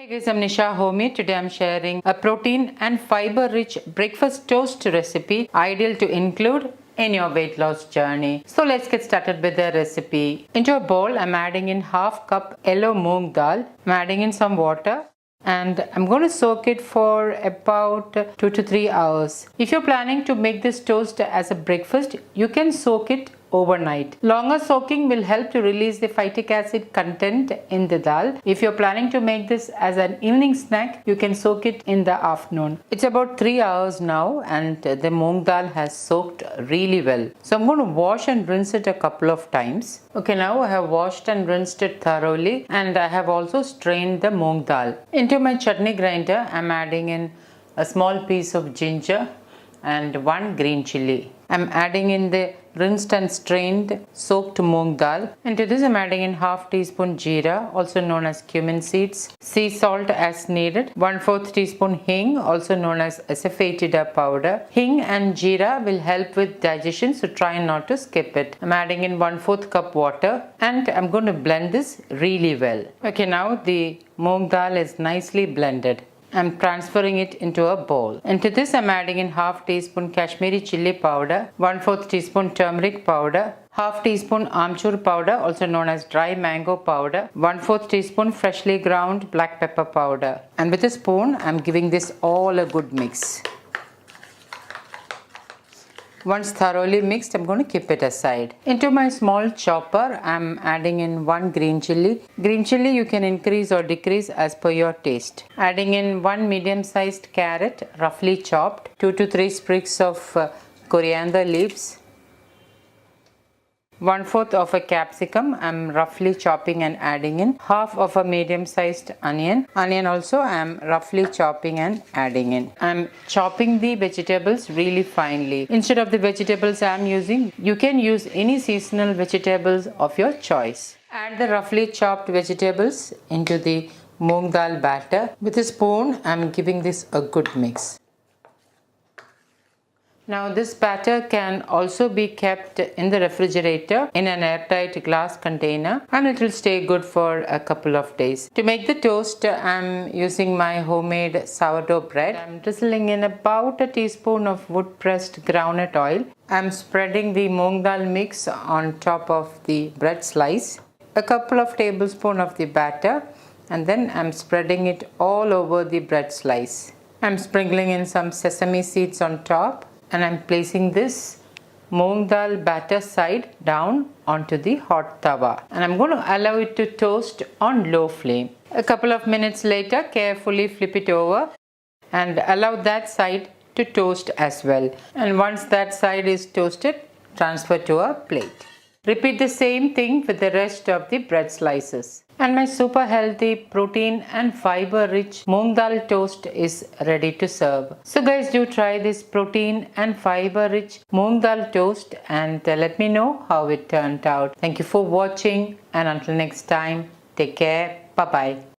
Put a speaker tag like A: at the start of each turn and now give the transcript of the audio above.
A: Hey guys, I'm Nisa Homey. Today I'm sharing a protein and fiber rich breakfast toast recipe ideal to include in your weight loss journey. So let's get started with the recipe. Into a bowl, I'm adding in half cup yellow moong dal. I'm adding in some water and I'm going to soak it for about 2 to 3 hours. If you're planning to make this toast as a breakfast, you can soak it overnight. Longer soaking will help to release the phytic acid content in the dal. If you're planning to make this as an evening snack, you can soak it in the afternoon. It's about 3 hours now and the moong dal has soaked really well. So I'm going to wash and rinse it a couple of times. Okay, now I have washed and rinsed it thoroughly and I have also strained the moong dal. Into my chutney grinder, I'm adding in a small piece of ginger and 1 green chili. I'm adding in the rinsed and strained soaked moong dal. Into this I'm adding in half teaspoon jeera, also known as cumin seeds, sea salt as needed, 1/4 teaspoon hing, also known as asafoetida powder. Hing and jeera will help with digestion, so try not to skip it. I'm adding in 1/4 cup water and I'm going to blend this really well. Okay, now the moong dal is nicely blended. I'm transferring it into a bowl. Into this I'm adding in half teaspoon Kashmiri chili powder, 1/4 teaspoon turmeric powder, half teaspoon amchur powder, also known as dry mango powder, 1/4 teaspoon freshly ground black pepper powder. And with a spoon I'm giving this all a good mix. Once thoroughly mixed, I'm going to keep it aside. Into my small chopper, I'm adding in 1 green chili. Green chili you can increase or decrease as per your taste. Adding in 1 medium-sized carrot, roughly chopped, 2 to 3 sprigs of coriander leaves, 1/4 of a capsicum. I'm roughly chopping and adding in half of a medium-sized onion. Onion also I'm roughly chopping and adding in. I'm chopping the vegetables really finely. Instead of the vegetables I'm using, you can use any seasonal vegetables of your choice. Add the roughly chopped vegetables into the moong dal batter. With a spoon I'm giving this a good mix. Now this batter can also be kept in the refrigerator in an airtight glass container and it will stay good for a couple of days. To make the toast, I'm using my homemade sourdough bread. I'm drizzling in about a teaspoon of wood pressed groundnut oil. I'm spreading the moong dal mix on top of the bread slice, a couple of tablespoons of the batter, and then I'm spreading it all over the bread slice. I'm sprinkling in some sesame seeds on top. And I'm placing this moong dal batter side down onto the hot tawa. And I'm going to allow it to toast on low flame. A couple of minutes later, carefully flip it over and allow that side to toast as well. And once that side is toasted, transfer to a plate. Repeat the same thing with the rest of the bread slices. And my super healthy protein and fiber rich moong dal toast is ready to serve. So guys, do try this protein and fiber rich moong dal toast and let me know how it turned out. Thank you for watching and until next time, take care. Bye bye.